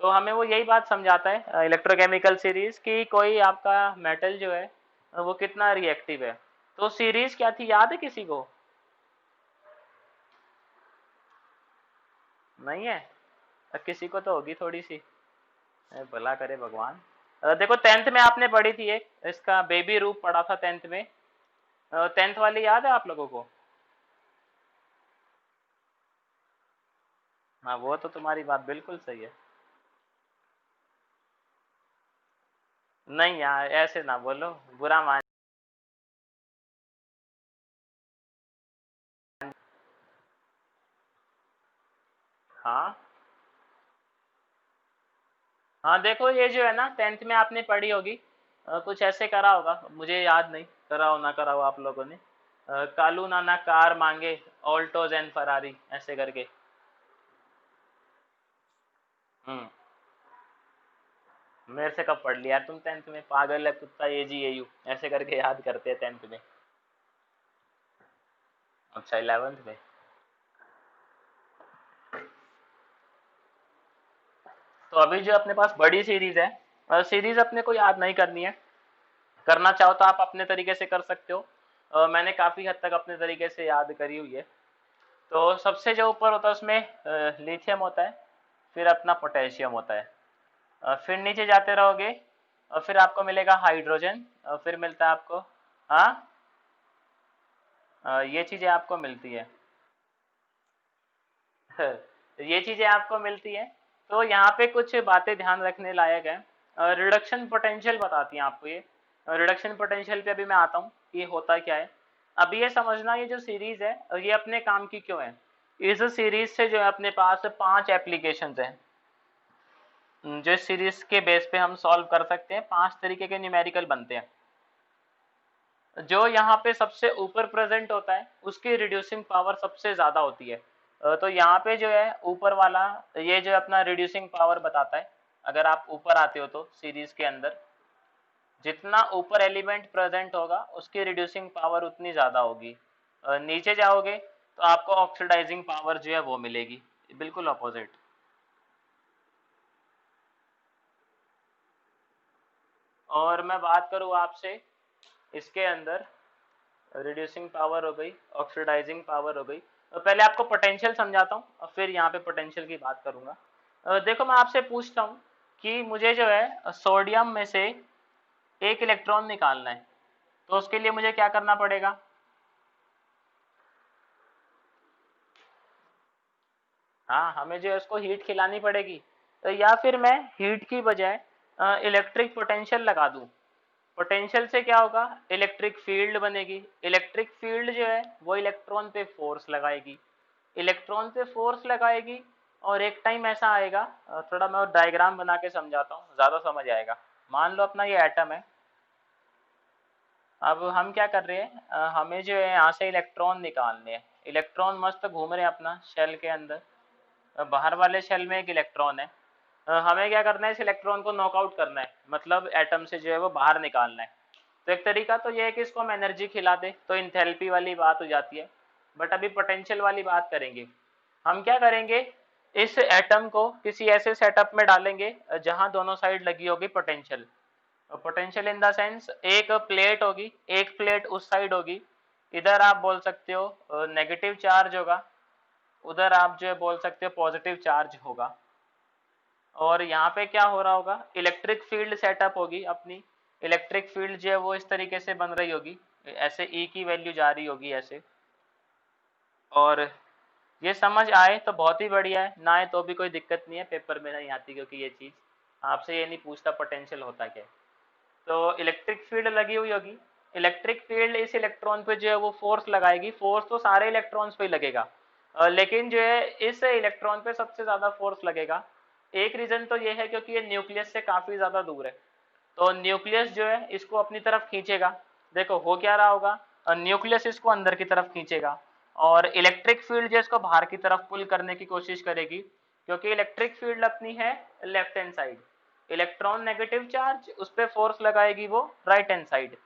तो हमें वो यही बात समझाता है इलेक्ट्रोकेमिकल सीरीज कि कोई आपका मेटल जो है वो कितना रिएक्टिव है। तो सीरीज क्या थी, याद है किसी को? नहीं है? किसी को तो होगी थोड़ी सी। भला करे भगवान। देखो 10th में आपने पढ़ी थी एक, इसका बेबी रूप पढ़ा था 10th में। 10th वाली याद है आप लोगों को? हाँ वो तो तुम्हारी बात बिल्कुल सही है। नहीं यार ऐसे ना बोलो, बुरा मान। हाँ हाँ, देखो ये जो है ना 10th में आपने पढ़ी होगी, कुछ ऐसे करा होगा, मुझे याद नहीं, करा हो ना करा हो आप लोगों ने। कालू नाना कार मांगे, ऑल्टोज एंड फरारी, ऐसे करके। हम्म। मेरे से कब पढ़ लिया तुम 10th में, पागल है कुत्ता, ए जी ए यू ऐसे करके याद करते हैं 10th में। अच्छा 11th में। तो अभी जो अपने पास बड़ी सीरीज है, सीरीज अपने को याद नहीं करनी है। करना चाहो तो आप अपने तरीके से कर सकते हो। मैंने काफी हद तक अपने तरीके से याद करी हुई है। तो सबसे जो ऊपर होता है उसमें लिथियम होता है, फिर अपना पोटेशियम होता है। फिर नीचे जाते रहोगे और फिर आपको मिलेगा हाइड्रोजन, और फिर मिलता है आपको। हाँ, ये चीजें आपको मिलती है। ये चीजें आपको मिलती है। तो यहाँ पे कुछ बातें ध्यान रखने लायक है। रिडक्शन पोटेंशियल बताती हैं आपको ये। रिडक्शन पोटेंशियल पे अभी मैं आता हूँ कि होता क्या है। अभी ये समझना, ये जो सीरीज है ये अपने काम की क्यों है। इस सीरीज से जो है अपने पास 5 एप्लीकेशंस हैं, जो इस सीरीज के बेस पे हम सॉल्व कर सकते हैं। 5 तरीके के न्यूमेरिकल बनते हैं। जो यहाँ पे सबसे ऊपर प्रेजेंट होता है उसकी रिड्यूसिंग पावर सबसे ज्यादा होती है। तो यहाँ पे जो है ऊपर वाला, ये जो अपना रिड्यूसिंग पावर बताता है। अगर आप ऊपर आते हो तो सीरीज के अंदर जितना ऊपर एलिमेंट प्रेजेंट होगा उसकी रिड्यूसिंग पावर उतनी ज्यादा होगी। नीचे जाओगे तो आपको ऑक्सीडाइजिंग पावर जो है वो मिलेगी, बिल्कुल अपोजिट। और मैं बात करूँ आपसे इसके अंदर, रिड्यूसिंग पावर हो गई, ऑक्सीडाइजिंग पावर हो गई। तो पहले आपको पोटेंशियल समझाता हूँ और फिर यहाँ पे पोटेंशियल की बात करूंगा। देखो मैं आपसे पूछता हूँ कि मुझे जो है सोडियम में से एक इलेक्ट्रॉन निकालना है, तो उसके लिए मुझे क्या करना पड़ेगा? हाँ, हमें जो है उसको हीट खिलानी पड़ेगी। तो या फिर मैं हीट की बजाय इलेक्ट्रिक पोटेंशियल लगा दूं। पोटेंशियल से क्या होगा, इलेक्ट्रिक फील्ड बनेगी। इलेक्ट्रिक फील्ड जो है वो इलेक्ट्रॉन पे फोर्स लगाएगी, इलेक्ट्रॉन पे फोर्स लगाएगी। और एक टाइम ऐसा आएगा, थोड़ा मैं डायग्राम बना के समझाता हूँ, ज्यादा समझ आएगा। मान लो अपना ये एटम है। अब हम क्या कर रहे हैं, हमें जो है यहाँ से इलेक्ट्रॉन निकालने हैं। इलेक्ट्रॉन मस्त घूम रहे हैं अपना शेल के अंदर। बाहर वाले शेल में एक इलेक्ट्रॉन है। हमें क्या करना है, इस इलेक्ट्रॉन को नॉकआउट करना है, मतलब एटम से जो है वो बाहर निकालना है। तो एक तरीका तो ये है कि इसको हम एनर्जी खिला दे, तो इंथैल्पी वाली बात हो जाती है। बट अभी पोटेंशियल वाली बात करेंगे। हम क्या करेंगे, इस एटम को किसी ऐसे सेटअप में डालेंगे जहां दोनों साइड लगी होगी potential. Potential in the sense, एक प्लेट होगी, एक प्लेट उस साइड होगी। इधर आप बोल सकते हो नेगेटिव चार्ज होगा, उधर आप जो है बोल सकते हो पॉजिटिव चार्ज होगा। और यहाँ पे क्या हो रहा होगा, इलेक्ट्रिक फील्ड सेटअप होगी अपनी। इलेक्ट्रिक फील्ड जो है वो इस तरीके से बन रही होगी, ऐसे ई की वैल्यू जा रही होगी ऐसे। और ये समझ आए तो बहुत ही बढ़िया है, ना आए तो भी कोई दिक्कत नहीं है, पेपर में नहीं आती, क्योंकि ये चीज आपसे ये नहीं पूछता पोटेंशियल होता क्या है। तो इलेक्ट्रिक फील्ड लगी हुई होगी। इलेक्ट्रिक फील्ड इस इलेक्ट्रॉन पे जो है वो फोर्स लगाएगी। फोर्स तो सारे इलेक्ट्रॉन्स पे ही लगेगा, लेकिन जो है इस इलेक्ट्रॉन पे सबसे ज्यादा फोर्स लगेगा। एक रीजन तो ये है क्योंकि ये न्यूक्लियस से काफी ज्यादा दूर है, तो न्यूक्लियस जो है इसको अपनी तरफ खींचेगा। देखो हो क्या रहा होगा, न्यूक्लियस इसको अंदर की तरफ खींचेगा, और इलेक्ट्रिक फील्ड जो इसको बाहर की तरफ पुल करने की कोशिश करेगी, क्योंकि इलेक्ट्रिक फील्ड अपनी है left hand side. Electron negative charge, उस पर फोर्स लगाएगी वो राइट हैंड साइड।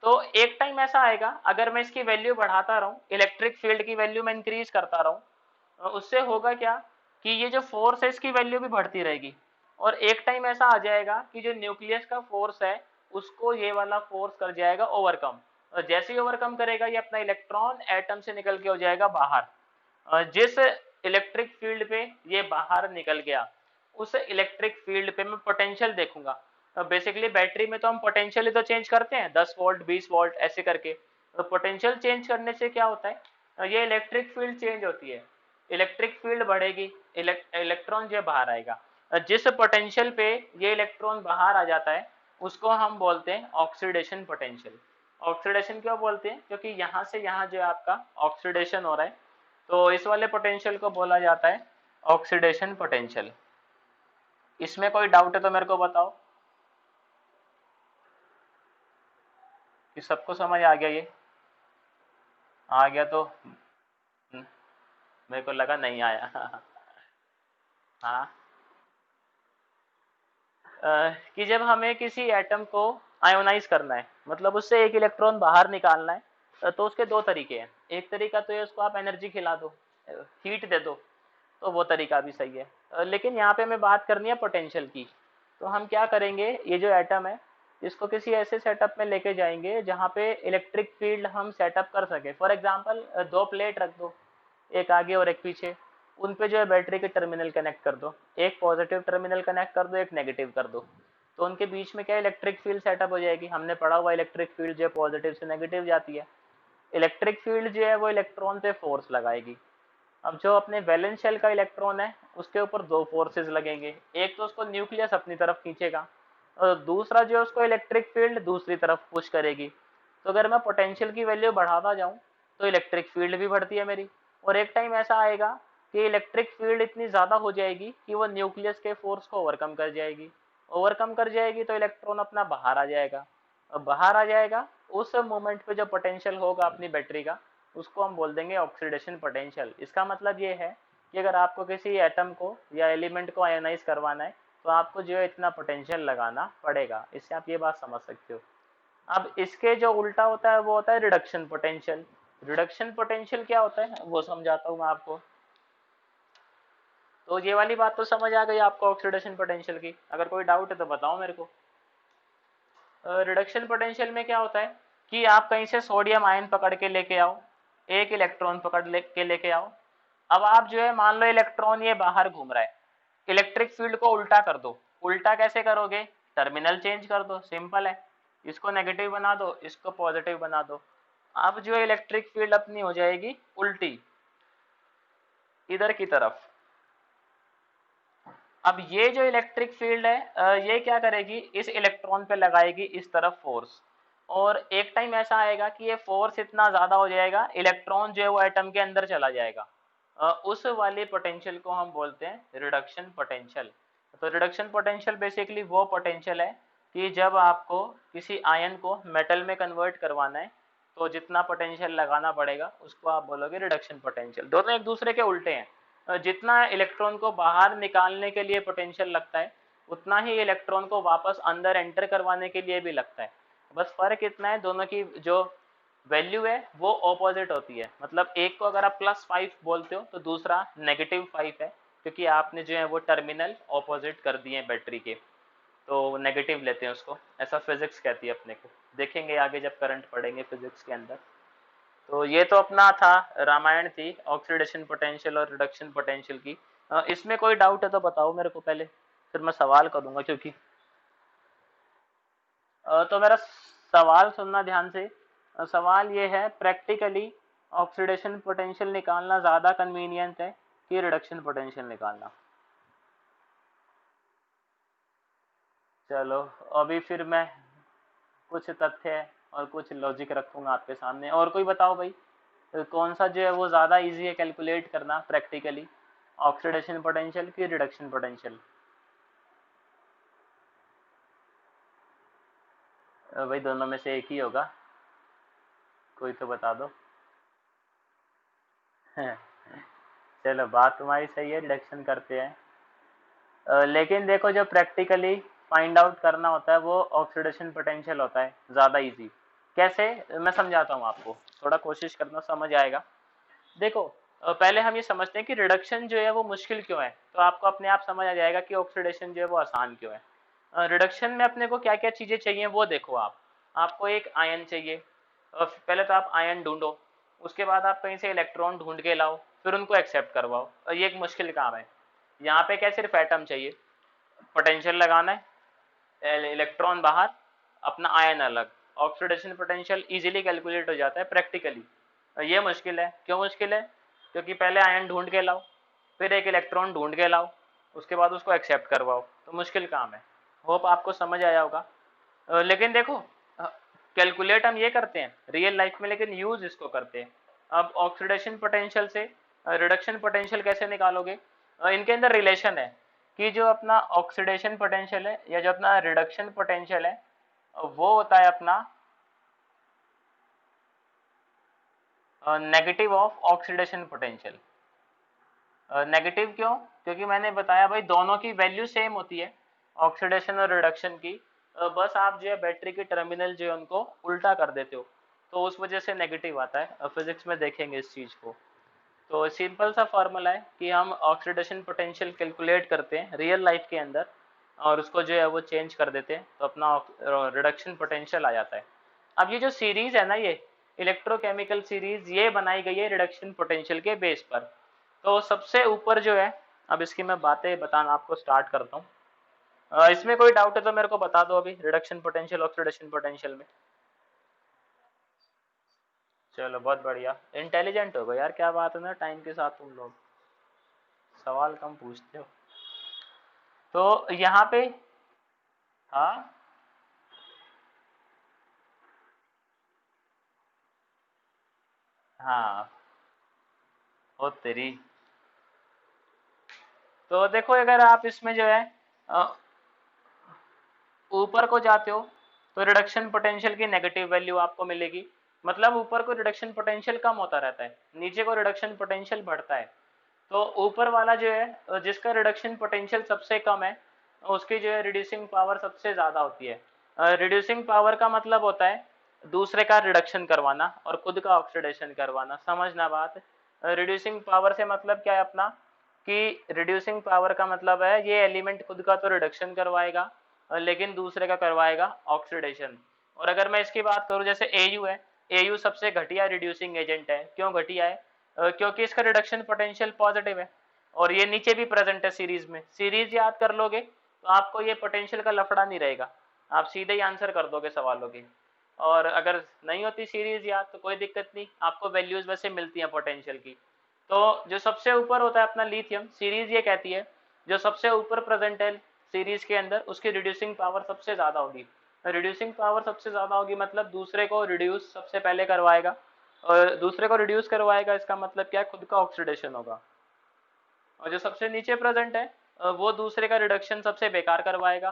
तो एक टाइम ऐसा आएगा, अगर मैं इसकी वैल्यू बढ़ाता रहूं, इलेक्ट्रिक फील्ड की वैल्यू मैं इंक्रीज करता रहूं, उससे होगा क्या कि ये जो फोर्स है इसकी वैल्यू भी बढ़ती रहेगी। और एक टाइम ऐसा आ जाएगा कि जो न्यूक्लियस का फोर्स है उसको ये वाला फोर्स कर जाएगा ओवरकम, और जैसे ही ओवरकम करेगा ये अपना इलेक्ट्रॉन एटम से निकल के हो जाएगा बाहर। जिस इलेक्ट्रिक फील्ड पे ये बाहर निकल गया उस इलेक्ट्रिक फील्ड पे मैं पोटेंशियल देखूंगा। बेसिकली बैटरी में तो हम पोटेंशियल ही तो चेंज करते हैं, 10 वोल्ट 20 वोल्ट ऐसे करके। तो पोटेंशियल चेंज करने से क्या होता है, ये इलेक्ट्रिक फील्ड चेंज होती है, इलेक्ट्रिक फील्ड बढ़ेगी, इलेक्ट्रॉन जो बाहर आएगा। जिस पोटेंशियल पे ये इलेक्ट्रॉन बाहर आ जाता है उसको हम बोलते हैं ऑक्सीडेशन पोटेंशियल। ऑक्सीडेशन क्यों बोलते हैं, क्योंकि यहाँ से यहाँ जो है आपका ऑक्सीडेशन हो रहा है, तो इस वाले पोटेंशियल को बोला जाता है ऑक्सीडेशन पोटेंशियल। इसमें कोई डाउट है तो मेरे को बताओ कि सबको समझ आ गया, ये आ गया तो मेरे को लगा नहीं आया। हाँ, कि जब हमें किसी एटम को आयोनाइज करना है, मतलब उससे एक इलेक्ट्रॉन बाहर निकालना है, तो उसके दो तरीके हैं। एक तरीका तो है उसको आप एनर्जी खिला दो, हीट दे दो, तो वो तरीका भी सही है। लेकिन यहाँ पे हमें बात करनी है पोटेंशियल की। तो हम क्या करेंगे, ये जो एटम है इसको किसी ऐसे सेटअप में लेके जाएंगे जहाँ पे इलेक्ट्रिक फील्ड हम सेटअप कर सके। फॉर एग्जांपल दो प्लेट रख दो, एक आगे और एक पीछे, उन पे जो है बैटरी के टर्मिनल कनेक्ट कर दो, एक पॉजिटिव टर्मिनल कनेक्ट कर दो एक नेगेटिव कर दो, तो उनके बीच में क्या इलेक्ट्रिक फील्ड सेटअप हो जाएगी। हमने पढ़ा हुआ इलेक्ट्रिक फील्ड जो है पॉजिटिव से नेगेटिव जाती है। इलेक्ट्रिक फील्ड जो है वो इलेक्ट्रॉन पे फोर्स लगाएगी। अब जो अपने वैलेंस शेल का इलेक्ट्रॉन है उसके ऊपर दो फोर्सेस लगेंगे, एक तो उसको न्यूक्लियस अपनी तरफ खींचेगा और दूसरा जो है उसको इलेक्ट्रिक फील्ड दूसरी तरफ पुश करेगी। तो अगर मैं पोटेंशियल की वैल्यू बढ़ाता जाऊं तो इलेक्ट्रिक फील्ड भी बढ़ती है मेरी, और एक टाइम ऐसा आएगा कि इलेक्ट्रिक फील्ड इतनी ज़्यादा हो जाएगी कि वो न्यूक्लियस के फोर्स को ओवरकम कर जाएगी। ओवरकम कर जाएगी तो इलेक्ट्रॉन अपना बाहर आ जाएगा, और बाहर आ जाएगा उस मोमेंट पे जो पोटेंशियल होगा अपनी बैटरी का उसको हम बोल देंगे ऑक्सीडेशन पोटेंशियल। इसका मतलब ये है कि अगर आपको किसी एटम को या एलिमेंट को आयोनाइज करवाना है तो आपको जो है इतना पोटेंशियल लगाना पड़ेगा। इससे आप ये बात समझ सकते हो। अब इसके जो उल्टा होता है वो होता है रिडक्शन पोटेंशियल। रिडक्शन पोटेंशियल क्या होता है वो समझाता हूँ मैं आपको। तो ये वाली बात तो समझ आ गई आपको ऑक्सीडेशन पोटेंशियल की, अगर कोई डाउट है तो बताओ मेरे को। रिडक्शन पोटेंशियल में क्या होता है कि आप कहीं से सोडियम आयन पकड़ के लेके आओ, एक इलेक्ट्रॉन के लेके आओ। अब आप जो है मान लो इलेक्ट्रॉन ये बाहर घूम रहा है, इलेक्ट्रिक फील्ड को उल्टा कर दो। उल्टा कैसे करोगे, टर्मिनल चेंज कर दो, सिंपल है। इसको नेगेटिव बना दो इसको पॉजिटिव बना दो। अब जो है इलेक्ट्रिक फील्ड अपनी हो जाएगी उल्टी इधर की तरफ। अब ये जो इलेक्ट्रिक फील्ड है ये क्या करेगी, इस इलेक्ट्रॉन पे लगाएगी इस तरफ फोर्स, और एक टाइम ऐसा आएगा कि ये फोर्स इतना ज्यादा हो जाएगा इलेक्ट्रॉन जो है वो एटम के अंदर चला जाएगा। उस वाले पोटेंशियल को हम बोलते हैं रिडक्शन पोटेंशियल। तो रिडक्शन पोटेंशियल बेसिकली वो पोटेंशियल है कि जब आपको किसी आयन को मेटल में कन्वर्ट करवाना है तो जितना पोटेंशियल लगाना पड़ेगा उसको आप बोलोगे रिडक्शन पोटेंशियल। दोनों एक दूसरे के उल्टे हैं। जितना इलेक्ट्रॉन को बाहर निकालने के लिए पोटेंशियल लगता है उतना ही इलेक्ट्रॉन को वापस अंदर एंटर करवाने के लिए भी लगता है। बस फर्क इतना है दोनों की जो वैल्यू है वो ऑपोजिट होती है। मतलब एक को अगर आप +5 बोलते हो तो दूसरा -5 है, क्योंकि आपने जो है वो टर्मिनल ऑपोजिट कर दिए हैं बैटरी के, तो नेगेटिव लेते हैं उसको। ऐसा फिजिक्स कहती है अपने को, देखेंगे आगे जब करंट पढ़ेंगे फिजिक्स के अंदर। तो ये तो अपना था, रामायण थी ऑक्सीडेशन पोटेंशियल और रिडक्शन पोटेंशियल की। इसमें कोई डाउट है तो बताओ मेरे को पहले, फिर मैं सवाल करूंगा। क्योंकि तो मेरा सवाल सुनना ध्यान से। सवाल ये है, प्रैक्टिकली ऑक्सीडेशन पोटेंशियल निकालना ज़्यादा कन्वीनियंट है कि रिडक्शन पोटेंशियल निकालना? चलो अभी फिर मैं कुछ तथ्य और कुछ लॉजिक रखूंगा आपके सामने, और कोई बताओ भाई कौन सा जो है वो ज़्यादा इजी है कैलकुलेट करना प्रैक्टिकली, ऑक्सीडेशन पोटेंशियल की रिडक्शन पोटेंशियल? भाई दोनों में से एक ही होगा, कोई तो बता दो। चलो बात तुम्हारी सही है, रिडक्शन करते हैं। लेकिन देखो जो प्रैक्टिकली फाइंड आउट करना होता है वो ऑक्सीडेशन पोटेंशियल होता है ज़्यादा इजी। कैसे, मैं समझाता हूँ आपको, थोड़ा कोशिश करना समझ आएगा। देखो पहले हम ये समझते हैं कि रिडक्शन जो है वो मुश्किल क्यों है, तो आपको अपने आप समझ आ जाएगा कि ऑक्सीडेशन जो है वो आसान क्यों है। रिडक्शन में अपने को क्या क्या चीजें चाहिए वो देखो आप। आपको एक आयन चाहिए, पहले तो आप आयन ढूंढो, उसके बाद आप कहीं से इलेक्ट्रॉन ढूंढ के लाओ, फिर उनको एक्सेप्ट करवाओ, और ये एक मुश्किल काम है। यहाँ पे क्या सिर्फ एटम चाहिए, पोटेंशियल लगाना है, इलेक्ट्रॉन बाहर, अपना आयन अलग, ऑक्सीडेशन पोटेंशियल इजीली कैलकुलेट हो जाता है प्रैक्टिकली। ये मुश्किल है, क्यों मुश्किल है? क्योंकि पहले आयन ढूंढ के लाओ, फिर एक इलेक्ट्रॉन ढूंढ के लाओ, उसके बाद उसको एक्सेप्ट करवाओ, तो मुश्किल काम है। होप आपको समझ आया होगा। लेकिन देखो, कैलकुलेट हम ये करते हैं रियल लाइफ में, लेकिन यूज इसको करते हैं। अब ऑक्सीडेशन पोटेंशियल से रिडक्शन पोटेंशियल कैसे निकालोगे? इनके अंदर रिलेशन है कि जो अपना ऑक्सीडेशन पोटेंशियल है या जो अपना रिडक्शन पोटेंशियल है वो होता है अपना negative of oxidation potential. Negative क्यों? क्योंकि मैंने बताया भाई दोनों की वैल्यू सेम होती है, ऑक्सीडेशन और रिडक्शन की। बस आप जो है बैटरी के टर्मिनल जो है उनको उल्टा कर देते हो, तो उस वजह से नेगेटिव आता है। फिजिक्स में देखेंगे इस चीज को। तो सिंपल सा फॉर्मूला है कि हम ऑक्सीडेशन पोटेंशियल कैलकुलेट करते हैं रियल लाइफ के अंदर, और उसको जो है वो चेंज कर देते हैं, तो अपना रिडक्शन पोटेंशियल आ जाता है। अब ये जो सीरीज है ना, ये इलेक्ट्रोकेमिकल सीरीज, ये बनाई गई है रिडक्शन पोटेंशियल के बेस पर। तो सबसे ऊपर जो है, अब इसकी मैं बातें बताना आपको स्टार्ट करता हूँ। इसमें कोई डाउट है तो मेरे को बता दो अभी, रिडक्शन पोटेंशियल ऑक्सीडेशन पोटेंशियल में। चलो बहुत बढ़िया, इंटेलिजेंट हो गए यार, क्या बात है ना, टाइम के साथ तुम लोग सवाल कम पूछते हो। तो यहाँ पे, हाँ हाँ, ओ तेरी। तो देखो, अगर आप इसमें जो है ऊपर को जाते हो तो रिडक्शन पोटेंशियल की नेगेटिव वैल्यू आपको मिलेगी। मतलब ऊपर को रिडक्शन पोटेंशियल कम होता रहता है, नीचे को रिडक्शन पोटेंशियल बढ़ता है। तो ऊपर वाला जो है जिसका रिडक्शन पोटेंशियल सबसे कम है, उसकी जो है रिड्यूसिंग पावर सबसे ज्यादा होती है। रिड्यूसिंग पावर का मतलब होता है दूसरे का रिडक्शन करवाना और खुद का ऑक्सीडेशन करवाना, समझना बात। रिड्यूसिंग पावर से मतलब क्या है अपना, कि रिड्यूसिंग पावर का मतलब है ये एलिमेंट खुद का तो रिडक्शन करवाएगा, लेकिन दूसरे का करवाएगा ऑक्सीडेशन। और अगर मैं इसकी बात करूं, जैसे एयू है, एयू सबसे घटिया रिड्यूसिंग एजेंट है। क्यों घटिया है? क्योंकि इसका रिडक्शन पोटेंशियल पॉजिटिव है, और ये नीचे भी प्रेजेंट है सीरीज में। सीरीज याद कर लोगे तो आपको ये पोटेंशियल का लफड़ा नहीं रहेगा, आप सीधे ही आंसर कर दोगे सवालों के। और अगर नहीं होती सीरीज याद तो कोई दिक्कत नहीं, आपको वैल्यूज वैसे मिलती हैं पोटेंशियल की। तो जो सबसे ऊपर होता है अपना लिथियम, सीरीज ये कहती है जो सबसे ऊपर प्रेजेंट है सीरीज के अंदर उसकी रिड्यूसिंग पावर सबसे ज्यादा होगी। रिड्यूसिंग पावर सबसे ज्यादा होगी मतलब दूसरे को रिड्यूस सबसे पहले करवाएगा, और दूसरे को रिड्यूस करवाएगा इसका मतलब क्या है, खुद का ऑक्सीडेशन होगा। और जो सबसे नीचे प्रेजेंट है वो दूसरे का रिडक्शन सबसे बेकार करवाएगा।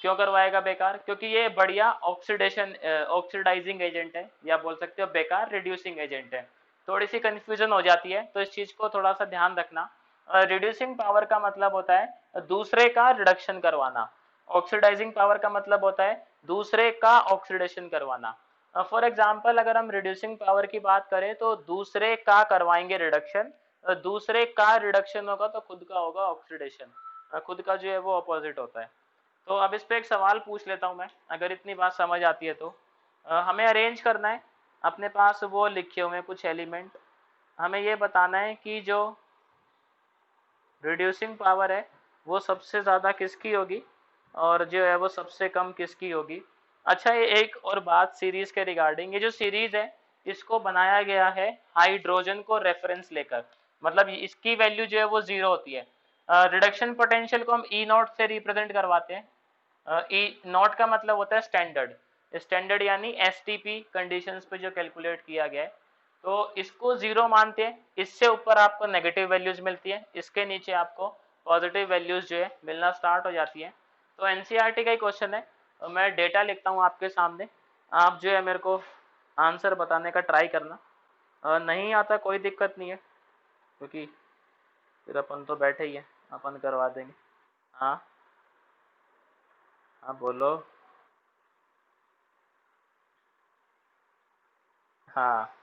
क्यों करवाएगा बेकार? क्योंकि ये बढ़िया ऑक्सीडेशन ऑक्सीडाइजिंग एजेंट है, या बोल सकते हो बेकार रिड्यूसिंग एजेंट है। थोड़ी सी कंफ्यूजन हो जाती है, तो इस चीज को थोड़ा सा ध्यान रखना। रिड्यूसिंग पावर का मतलब होता है दूसरे का रिडक्शन करवाना, ऑक्सीडाइजिंग पावर का मतलब होता है दूसरे का ऑक्सीडेशन करवाना। फॉर एग्जाम्पल अगर हम रिड्यूसिंग पावर की बात करें तो दूसरे का करवाएंगे रिडक्शन, दूसरे का रिडक्शन होगा तो खुद का होगा ऑक्सीडेशन, खुद का जो है वो अपोजिट होता है। तो अब इस पे एक सवाल पूछ लेता हूं मैं, अगर इतनी बात समझ आती है तो। हमें अरेंज करना है, अपने पास वो लिखे हुए हैं कुछ एलिमेंट, हमें ये बताना है कि जो रिड्यूसिंग पावर है वो सबसे ज़्यादा किसकी होगी और जो है वो सबसे कम किसकी होगी। अच्छा, ये एक और बात सीरीज के रिगार्डिंग, ये जो सीरीज है इसको बनाया गया है हाइड्रोजन को रेफरेंस लेकर, मतलब इसकी वैल्यू जो है वो जीरो होती है। रिडक्शन पोटेंशियल को हम ई नॉट से रिप्रेजेंट करवाते हैं। ई नॉट का मतलब होता है स्टैंडर्ड, स्टैंडर्ड यानी एसटीपी कंडीशंस पे जो कैलकुलेट किया गया है। तो इसको जीरो मानते हैं, इससे ऊपर आपको नेगेटिव वैल्यूज मिलती है, इसके नीचे आपको पॉजिटिव वैल्यूज जो है मिलना स्टार्ट हो जाती है। तो एनसीईआरटी का ही क्वेश्चन है, मैं डेटा लिखता हूँ आपके सामने, आप जो है मेरे को आंसर बताने का ट्राई करना। नहीं आता कोई दिक्कत नहीं है, क्योंकि फिर अपन तो बैठे ही है, अपन करवा देंगे। हाँ हाँ बोलो। हाँ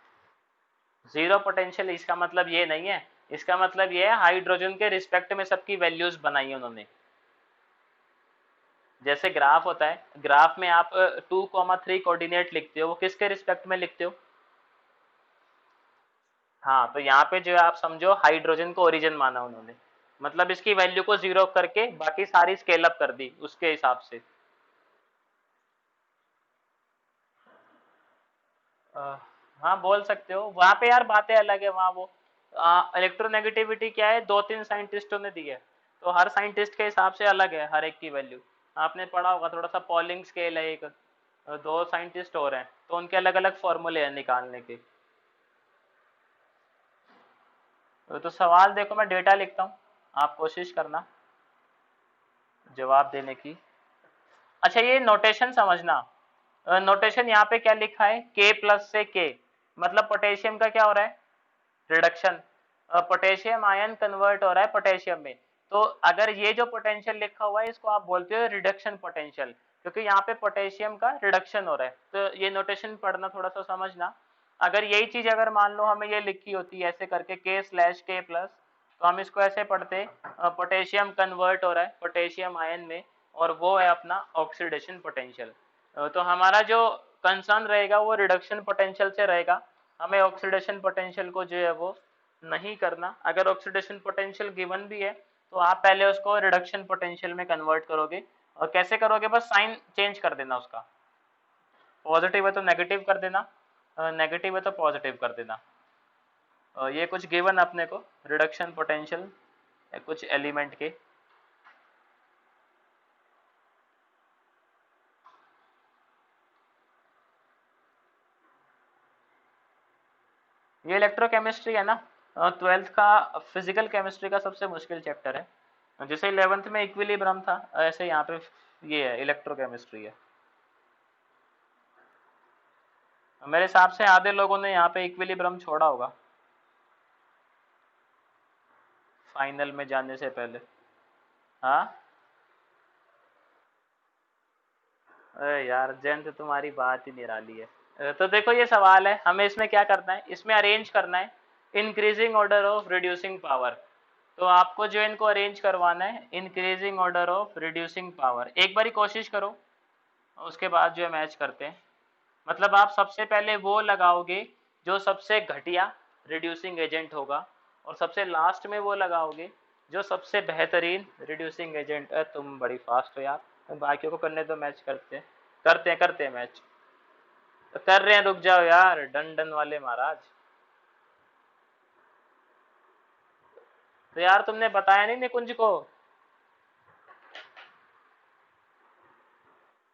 जीरो पोटेंशियल इसका मतलब ये नहीं है, इसका मतलब ये है हाइड्रोजन के रिस्पेक्ट में सबकी वैल्यूज बनाई है उन्होंने। जैसे ग्राफ होता है, ग्राफ में आप 2,3 कोऑर्डिनेट लिखते हो, वो किसके रिस्पेक्ट में लिखते हो? हाँ, तो यहाँ पे जो है आप समझो हाइड्रोजन को ओरिजिन माना उन्होंने, मतलब इसकी वैल्यू को जीरो करके बाकी सारी स्केल अप कर दी उसके हिसाब से। हाँ बोल सकते हो, वहां पे यार बातें अलग है, वहाँ वो इलेक्ट्रोनेगेटिविटी क्या है, 2-3 साइंटिस्टों ने दी है, तो हर साइंटिस्ट के हिसाब से अलग है हर एक की वैल्यू। आपने पढ़ा होगा थोड़ा सा, पॉलिंग स्केल है एक, दो साइंटिस्ट और हैं तो उनके अलग अलग फॉर्मूले हैं निकालने के। तो सवाल देखो, मैं डेटा लिखता हूँ, आप कोशिश करना जवाब देने की। अच्छा ये नोटेशन समझना, नोटेशन यहाँ पे क्या लिखा है, K प्लस से K, मतलब पोटेशियम का क्या हो रहा है, रिडक्शन। पोटेशियम आयन कन्वर्ट हो रहा है पोटेशियम में, तो अगर ये जो पोटेंशियल लिखा हुआ है इसको आप बोलते हो रिडक्शन पोटेंशियल, क्योंकि यहाँ पे पोटेशियम का रिडक्शन हो रहा है। तो ये नोटेशन पढ़ना थोड़ा सा समझना, अगर यही चीज अगर मान लो हमें ये लिखी होती है ऐसे करके K/K प्लस, तो हम इसको ऐसे पढ़ते, पोटेशियम कन्वर्ट हो रहा है पोटेशियम आयन में, और वो है अपना ऑक्सीडेशन पोटेंशियल। तो हमारा जो कंसर्न रहेगा वो रिडक्शन पोटेंशियल से रहेगा, हमें ऑक्सीडेशन पोटेंशियल को जो है वो नहीं करना। अगर ऑक्सीडेशन पोटेंशियल गिवन भी है तो आप पहले उसको रिडक्शन पोटेंशियल में कन्वर्ट करोगे, और कैसे करोगे, बस साइन चेंज कर देना उसका, पॉजिटिव है तो नेगेटिव कर देना, नेगेटिव है तो पॉजिटिव कर देना। ये कुछ गिवन अपने को रिडक्शन पोटेंशियल कुछ एलिमेंट के। ये इलेक्ट्रोकेमिस्ट्री है ना, 12th का फिजिकल केमिस्ट्री का सबसे मुश्किल चैप्टर है, जैसे 11th में इक्विलिब्रियम था ऐसे यहाँ पे ये है इलेक्ट्रोकेमिस्ट्री है। मेरे हिसाब से आधे लोगों ने यहाँ पे इक्विलिब्रियम छोड़ा होगा फाइनल में जाने से पहले। हाँ, अरे यार जयंत तुम्हारी बात ही निराली है। तो देखो ये सवाल है, हमें इसमें क्या करना है, इसमें अरेंज करना है increasing order of reducing power. तो आपको जो इनको अरेंज करवाना है increasing order of reducing power, एक बारी कोशिश करो, उसके बाद जो है मैच करते हैं। मतलब आप सबसे पहले वो लगाओगे जो सबसे घटिया रिड्यूसिंग एजेंट होगा, और सबसे लास्ट में वो लगाओगे जो सबसे बेहतरीन रिड्यूसिंग एजेंट है। तुम बड़ी फास्ट हो यार, बाकियों को करने दो, मैच करते हैं मैच। तो कर रहे हैं, रुक जाओ यार डन वाले महाराज। तो यार तुमने बताया नहीं निकुंज को।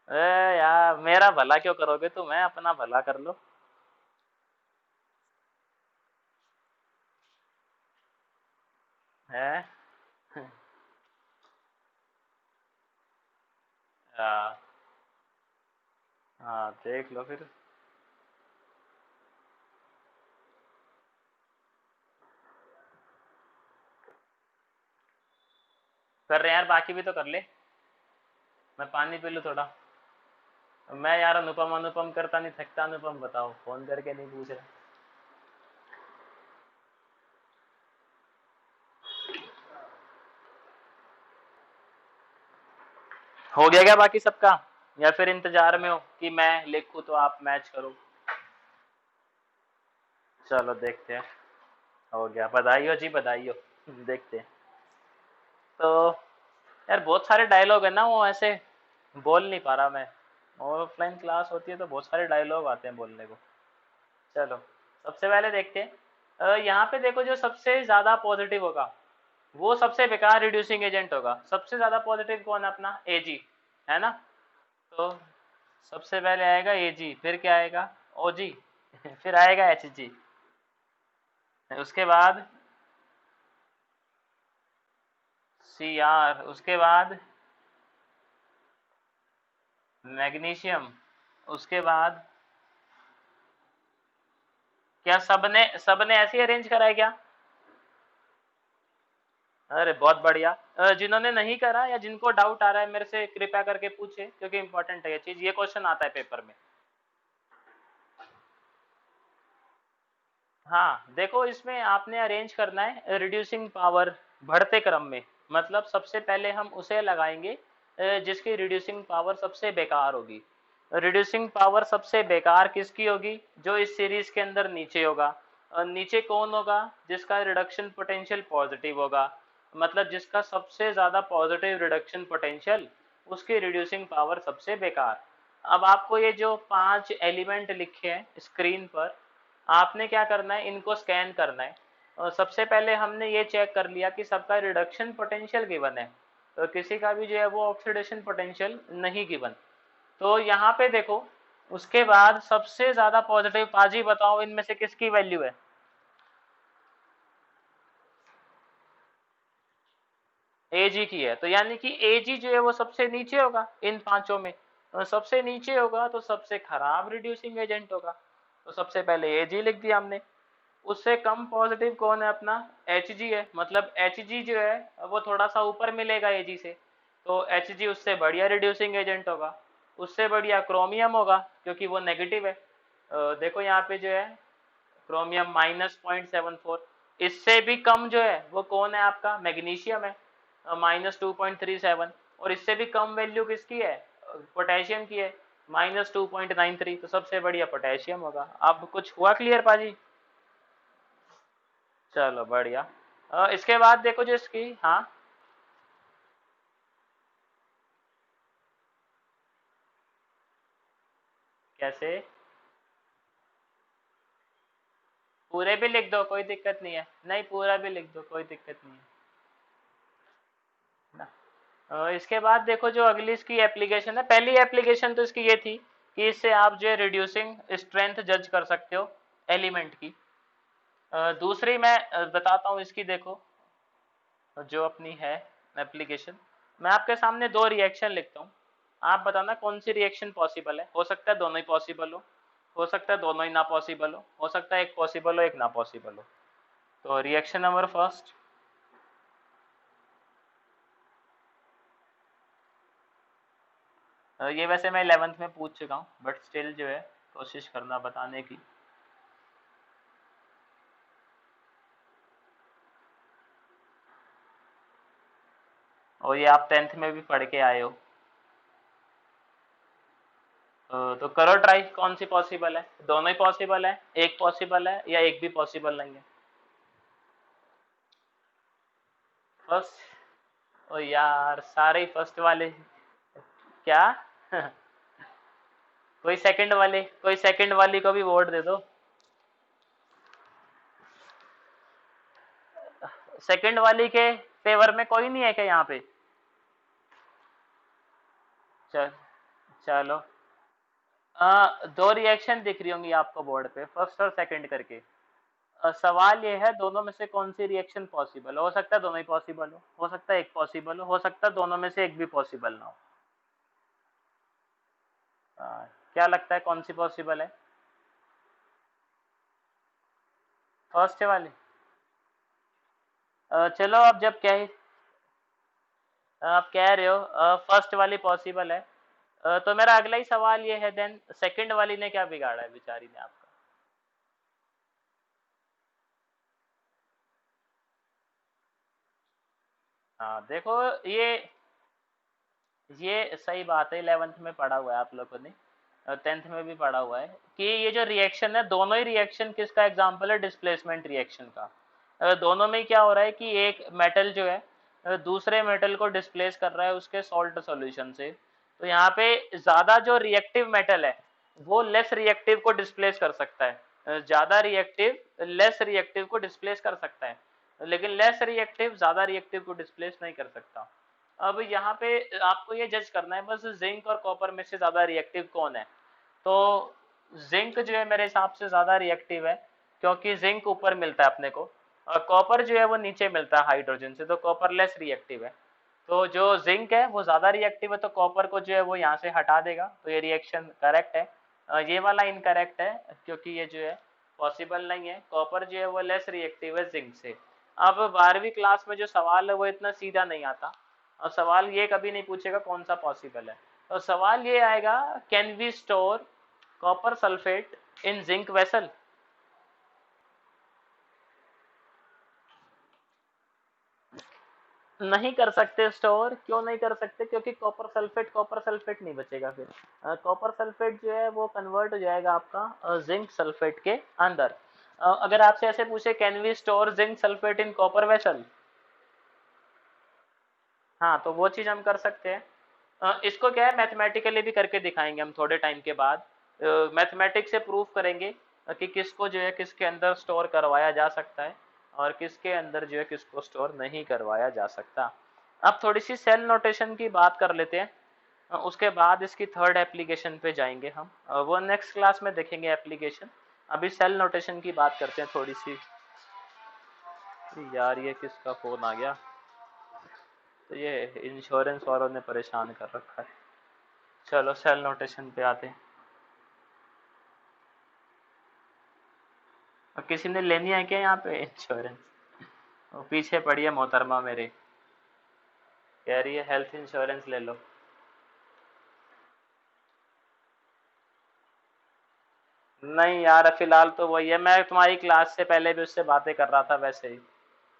ए यार मेरा भला क्यों करोगे तुम, है अपना भला कर लो। है हाँ, हाँ देख लो फिर। कर रहे हैं यार, बाकी भी तो कर ले, मैं पानी पी लूँ थोड़ा। मैं यार अनुपम अनुपम करता नहीं थकता, अनुपम बताओ, फोन करके नहीं पूछ रहा। हो गया क्या बाकी सबका, या फिर इंतजार में हो कि मैं लिखूं तो आप मैच करो? चलो देखते हैं। हो गया, बधाई हो जी, बधाई हो। देखते हैं। तो यार बहुत सारे डायलॉग है ना, वो ऐसे बोल नहीं पा रहा मैं, ऑफलाइन क्लास होती है तो बहुत सारे डायलॉग आते हैं बोलने को। चलो सबसे पहले देखते हैं, यहाँ पे देखो जो सबसे ज्यादा पॉजिटिव होगा वो सबसे बेकार रिड्यूसिंग एजेंट होगा। सबसे ज्यादा पॉजिटिव कौन है, अपना एजी, है ना? तो सबसे पहले आएगा एजी, फिर क्या आएगा, ओजी, फिर आएगा एचजी, उसके बाद सीआर, उसके बाद मैग्नीशियम, उसके बाद क्या सबने ऐसे ही अरेंज करा है क्या? अरे बहुत बढ़िया। जिन्होंने नहीं करा या जिनको डाउट आ रहा है मेरे से कृपया करके पूछे, क्योंकि इंपॉर्टेंट है ये चीज, ये क्वेश्चन आता है पेपर में। हाँ देखो, इसमें आपने अरेंज करना है रिड्यूसिंग पावर बढ़ते क्रम में। मतलब सबसे पहले हम उसे लगाएंगे जिसकी रिड्यूसिंग पावर सबसे बेकार होगी। रिड्यूसिंग पावर सबसे बेकार किसकी होगी? जो इस सीरीज के अंदर नीचे होगा। नीचे कौन होगा? जिसका रिडक्शन पोटेंशियल पॉजिटिव होगा। मतलब जिसका सबसे ज्यादा पॉजिटिव रिडक्शन पोटेंशियल, उसकी रिड्यूसिंग पावर सबसे बेकार। अब आपको ये जो 5 एलिमेंट लिखे हैं स्क्रीन पर, आपने क्या करना है, इनको स्कैन करना है। और सबसे पहले हमने ये चेक कर लिया कि सबका रिडक्शन पोटेंशियल गिवन है, तो किसी का भी जो है वो ऑक्सीडेशन पोटेंशियल नहीं गिवन। तो यहाँ पे देखो, उसके बाद सबसे ज्यादा पॉजिटिव, पाजी बताओ इनमें से किसकी वैल्यू है? एजी की है, तो यानी कि एजी जो है वो सबसे नीचे होगा इन पांचों में। सबसे नीचे होगा तो सबसे खराब रिड्यूसिंग एजेंट होगा। तो सबसे पहले एजी लिख दिया हमने। उससे कम पॉजिटिव कौन है अपना? एच जी है। मतलब एच जी जो है वो थोड़ा सा ऊपर मिलेगा ए जी से, तो एच जी उससे बढ़िया रिड्यूसिंग एजेंट होगा। उससे बढ़िया क्रोमियम होगा क्योंकि वो नेगेटिव है। देखो यहाँ पे जो है क्रोमियम -0.74। इससे भी कम जो है वो कौन है आपका? मैग्नीशियम है, -2.37। और इससे भी कम वैल्यू किसकी है? पोटेशियम की है, -2.93। तो सबसे बढ़िया पोटेशियम होगा। अब कुछ हुआ क्लियर पाजी? चलो बढ़िया। इसके बाद देखो जो इसकी, हाँ कैसे? पूरे भी लिख दो, कोई दिक्कत नहीं है। नहीं, पूरा भी लिख दो, कोई दिक्कत नहीं है ना। इसके बाद देखो जो अगली इसकी एप्लीकेशन है, पहली एप्लीकेशन तो इसकी ये थी कि इससे आप जो है रिड्यूसिंग स्ट्रेंथ जज कर सकते हो एलिमेंट की। दूसरी मैं बताता हूँ इसकी। देखो जो अपनी है एप्लीकेशन, मैं आपके सामने दो रिएक्शन लिखता हूँ, आप बताना कौन सी रिएक्शन पॉसिबल है। हो सकता है दोनों ही पॉसिबल हो सकता है दोनों ही ना पॉसिबल हो सकता है एक पॉसिबल हो एक ना पॉसिबल हो। तो रिएक्शन नंबर फर्स्ट, ये वैसे मैं 11th में पूछ चुका हूँ बट स्टिल जो है कोशिश करना बताने की। और ये आप 10th में भी पढ़ के आए हो। तो करो ट्राई, कौन सी पॉसिबल है? दोनों ही पॉसिबल है, एक पॉसिबल है, या एक भी पॉसिबल नहीं है? फर्स्ट? ओ यार सारे ही फर्स्ट वाले। क्या? कोई सेकंड वाली को भी वोट दे दो। सेकंड वाली के फेवर में कोई नहीं है क्या यहाँ पे? चल चलो, दो रिएक्शन दिख रही होंगी आपको बोर्ड पे, फर्स्ट और सेकंड करके। सवाल ये है दोनों में से कौन सी रिएक्शन पॉसिबल हो सकता है दोनों ही पॉसिबल हो सकता है एक पॉसिबल हो सकता है दोनों में से एक भी पॉसिबल ना हो। क्या लगता है कौन सी पॉसिबल है? फर्स्ट वाली? चलो अब जब कह आप कह रहे हो फर्स्ट वाली पॉसिबल है, तो मेरा अगला ही सवाल ये है देन, सेकंड वाली ने क्या बिगाड़ा है बेचारी ने आपका? हाँ देखो, ये सही बात है, 11th में पढ़ा हुआ है आप लोगों ने, 10th में भी पढ़ा हुआ है कि ये जो रिएक्शन है, दोनों ही रिएक्शन किसका एग्जांपल है? डिस्प्लेसमेंट रिएक्शन का। दोनों में क्या हो रहा है कि एक मेटल जो है दूसरे मेटल को डिस्प्लेस कर रहा है उसके सॉल्ट सॉल्यूशन से। तो यहाँ पे ज्यादा जो रिएक्टिव मेटल है वो लेस रिएक्टिव को डिस्प्लेस कर सकता है। ज्यादा रिएक्टिव लेस रिएक्टिव को डिस्प्लेस कर सकता है, लेकिन लेस रिएक्टिव ज्यादा रिएक्टिव को डिस्प्लेस नहीं कर सकता। अब यहाँ पे आपको ये जज करना है बस, जिंक और कॉपर में से ज्यादा रिएक्टिव कौन है? तो जिंक जो है मेरे हिसाब से ज्यादा रिएक्टिव है, क्योंकि जिंक ऊपर मिलता है अपने को और कॉपर जो है वो नीचे मिलता है हाइड्रोजन से, तो कॉपर लेस रिएक्टिव है। तो जो जिंक है वो ज्यादा रिएक्टिव है, तो कॉपर को जो है वो यहाँ से हटा देगा, तो ये रिएक्शन करेक्ट है। ये वाला इनकरेक्ट है क्योंकि ये जो है पॉसिबल नहीं है, कॉपर जो है वो लेस रिएक्टिव है जिंक से। अब 12वीं क्लास में जो सवाल है वो इतना सीधा नहीं आता, और सवाल ये कभी नहीं पूछेगा कौन सा पॉसिबल है। तो सवाल ये आएगा, can we store copper sulphate in zinc vessel? नहीं कर सकते स्टोर, क्यों नहीं कर सकते? क्योंकि कॉपर सल्फेट नहीं बचेगा फिर। कॉपर सल्फेट जो है वो कन्वर्ट हो जाएगा आपका जिंक सल्फेट के अंदर। अगर आपसे ऐसे पूछे can we store zinc sulphate in copper vessel, हाँ तो वो चीज हम कर सकते हैं। इसको क्या है, मैथमेटिकली भी करके दिखाएंगे हम थोड़े टाइम के बाद। मैथमेटिक्स से प्रूफ करेंगे कि किसको जो है किसके अंदर स्टोर करवाया जा सकता है और किसके अंदर जो है किसको स्टोर नहीं करवाया जा सकता। अब थोड़ी सी सेल नोटेशन की बात कर लेते हैं। उसके बाद इसकी थर्ड एप्लीकेशन पे जाएंगे हम। वो नेक्स्ट क्लास में देखेंगे एप्लीकेशन। अभी सेल नोटेशन की बात करते हैं थोड़ी सी। यार ये किसका फोन आ गया? तो ये इंश्योरेंस वालों ने परेशान कर रखा है। चलो सेल नोटेशन पे आते हैं। और किसी ने लेनी है क्या यहाँ पे इंश्योरेंस? वो पीछे पड़ी है मोहतरमा मेरे, कह रही है हेल्थ इंश्योरेंस ले लो। नहीं यार फिलहाल तो वही है, मैं तुम्हारी क्लास से पहले भी उससे बातें कर रहा था वैसे ही।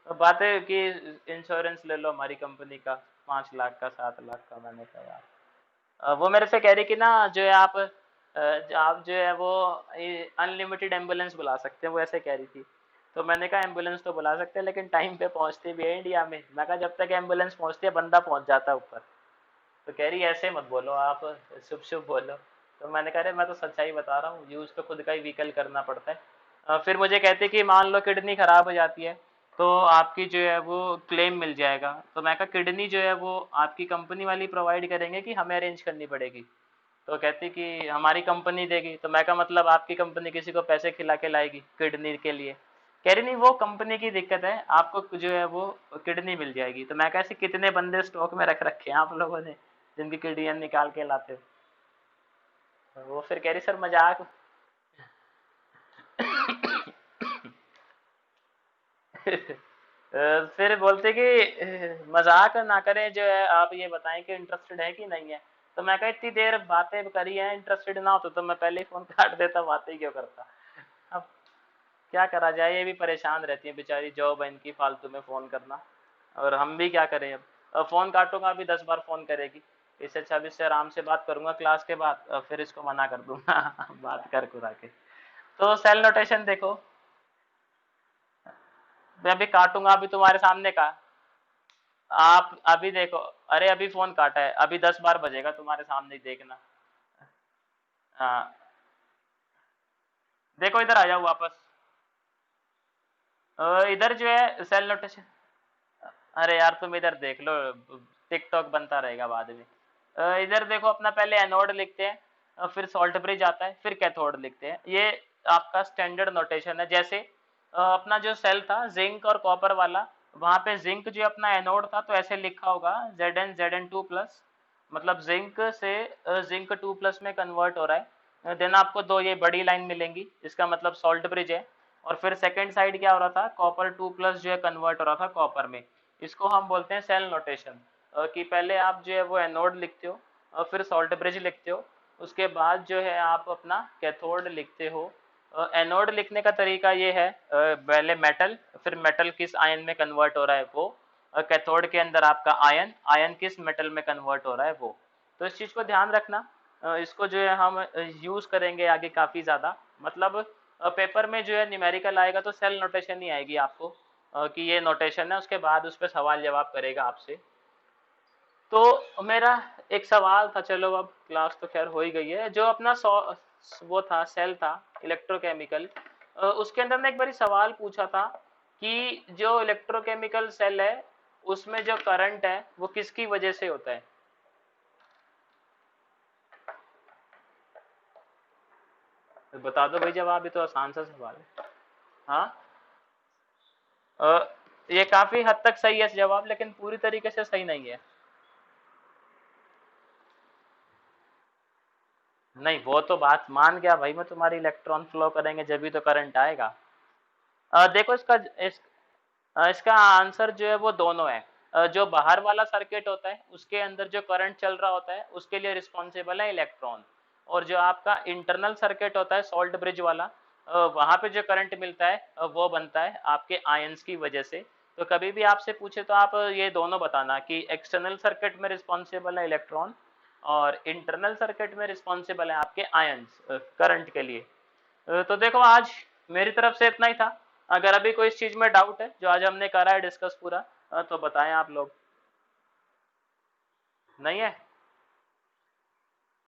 तो बातें कि इंश्योरेंस ले लो हमारी कंपनी का, 5 लाख का 7 लाख का। मैंने कहा यार वो मेरे से कह रही कि ना जो है आप जो है वो अनलिमिटेड एम्बुलेंस बुला सकते हैं, वो ऐसे कह रही थी। तो मैंने कहा एम्बुलेंस तो बुला सकते हैं लेकिन टाइम पे पहुंचती भी है इंडिया में। मैं कहा जब तक एम्बुलेंस पहुंचती है बंदा पहुंच जाता है ऊपर। तो कह रही ऐसे मत बोलो आप, शुभ शुभ बोलो। तो मैंने कहा अरे मैं तो सच्चाई बता रहा हूँ, यूज तो खुद का ही व्हीकल करना पड़ता है। फिर मुझे कहते कि मान लो किडनी खराब हो जाती है तो आपकी जो है वो क्लेम मिल जाएगा। तो मैं कहा किडनी जो है वो आपकी कंपनी वाली प्रोवाइड करेंगे कि हमें अरेंज करनी पड़ेगी? तो कहती कि हमारी कंपनी देगी। तो मैं कहा मतलब आपकी कंपनी किसी को पैसे खिला के लाएगी किडनी के लिए? कह रही नहीं वो कंपनी की दिक्कत है, आपको जो है वो किडनी मिल जाएगी। तो मैं कहा ऐसे कितने बंदे स्टॉक में रख रखे हैं आप लोगों ने जिनकी किडनियां निकाल के लाते हो? वो फिर कह रही सर मजाक। फिर बोलते कि मजाक ना करें, जो है आप ये बताएं कि इंटरेस्टेड है कि नहीं है। तो मैं कहा इतनी देर बातें करी है, इंटरेस्टेड ना होता तो मैं पहले ही फोन काट देता, बातें ही क्यों करता। अब क्या करा जाए, ये भी परेशान रहती है बेचारी, जॉब है इनकी फालतू में फोन करना। और हम भी क्या करें अब फोन काटूंगा अभी 10 बार फोन करेगी। इससे अच्छा अभी इससे आराम से बात करूंगा क्लास के बाद, फिर इसको मना कर दूंगा बात कर कुरा के। तो सेल नोटेशन देखो, मैं अभी काटूंगा अभी तुम्हारे सामने का। आप अभी देखो, अरे अभी फोन काटा है, अभी 10 बार बजेगा तुम्हारे सामने ही देखना। हाँ देखो इधर आ जाओ वापस। इधर जो है सेल नोटेशन। अरे यार तुम इधर देख लो, टिकटॉक बनता रहेगा बाद में। इधर देखो अपना पहले एनोड लिखते हैं, फिर सॉल्ट ब्रिज आता है, फिर कैथोड लिखते हैं। ये आपका स्टैंडर्ड नोटेशन है। जैसे अपना जो सेल था जिंक और कॉपर वाला, वहां पे जिंक जो अपना एनोड था तो ऐसे लिखा होगा Zn2+, मतलब जिंक से जिंक 2+ में कन्वर्ट हो रहा है। देन आपको दो ये बड़ी लाइन मिलेंगी, इसका मतलब सॉल्ट ब्रिज है। और फिर सेकेंड साइड क्या हो रहा था, कॉपर 2+ जो है कन्वर्ट हो रहा था कॉपर में। इसको हम बोलते हैं सेल नोटेशन। कि पहले आप जो है वो एनोड लिखते हो और फिर सॉल्ट ब्रिज लिखते हो, उसके बाद जो है आप अपना कैथोड लिखते हो। एनोड लिखने का तरीका ये है, पहले मेटल, फिर मेटल किस आयन में कन्वर्ट हो रहा है वो, कैथोड के अंदर आपका आयन, आयन किस मेटल में कन्वर्ट हो रहा है वो। तो इस चीज को ध्यान रखना। इसको जो है हम यूज करेंगे आगे काफी ज्यादा। मतलब पेपर में जो है न्यूमेरिकल आएगा तो सेल नोटेशन ही आएगी आपको, कि ये नोटेशन है, उसके बाद उस पर सवाल जवाब करेगा आपसे। तो मेरा एक सवाल था, चलो अब क्लास तो खैर हो ही गई है, जो अपना वो था सेल था इलेक्ट्रोकेमिकल, उसके अंदर ने एक बारी सवाल पूछा था कि जो इलेक्ट्रोकेमिकल सेल है उसमें जो करंट है वो किसकी वजह से होता है? तो बता दो भाई जवाब, ये तो आसान सा सवाल है। हाँ ये काफी हद तक सही है जवाब, लेकिन पूरी तरीके से सही नहीं है। नहीं वो तो बात मान गया भाई मैं तुम्हारी, इलेक्ट्रॉन फ्लो करेंगे जब भी तो करंट आएगा। देखो इसका आंसर जो है वो दोनों है। जो बाहर वाला सर्किट होता है उसके अंदर जो करंट चल रहा होता है उसके लिए रिस्पॉन्सिबल है इलेक्ट्रॉन। और जो आपका इंटरनल सर्किट होता है सॉल्ट ब्रिज वाला, वहां पे जो करंट मिलता है वो बनता है आपके आयंस की वजह से। तो कभी भी आपसे पूछे तो आप ये दोनों बताना कि एक्सटर्नल सर्किट में रिस्पॉन्सिबल है इलेक्ट्रॉन और इंटरनल सर्किट में रिस्पॉन्सिबल है आपके आयंस करंट के लिए। तो देखो आज मेरी तरफ से इतना ही था। अगर अभी कोई इस चीज में डाउट है जो आज हमने करा है डिस्कस पूरा, तो बताएं आप लोग। नहीं है?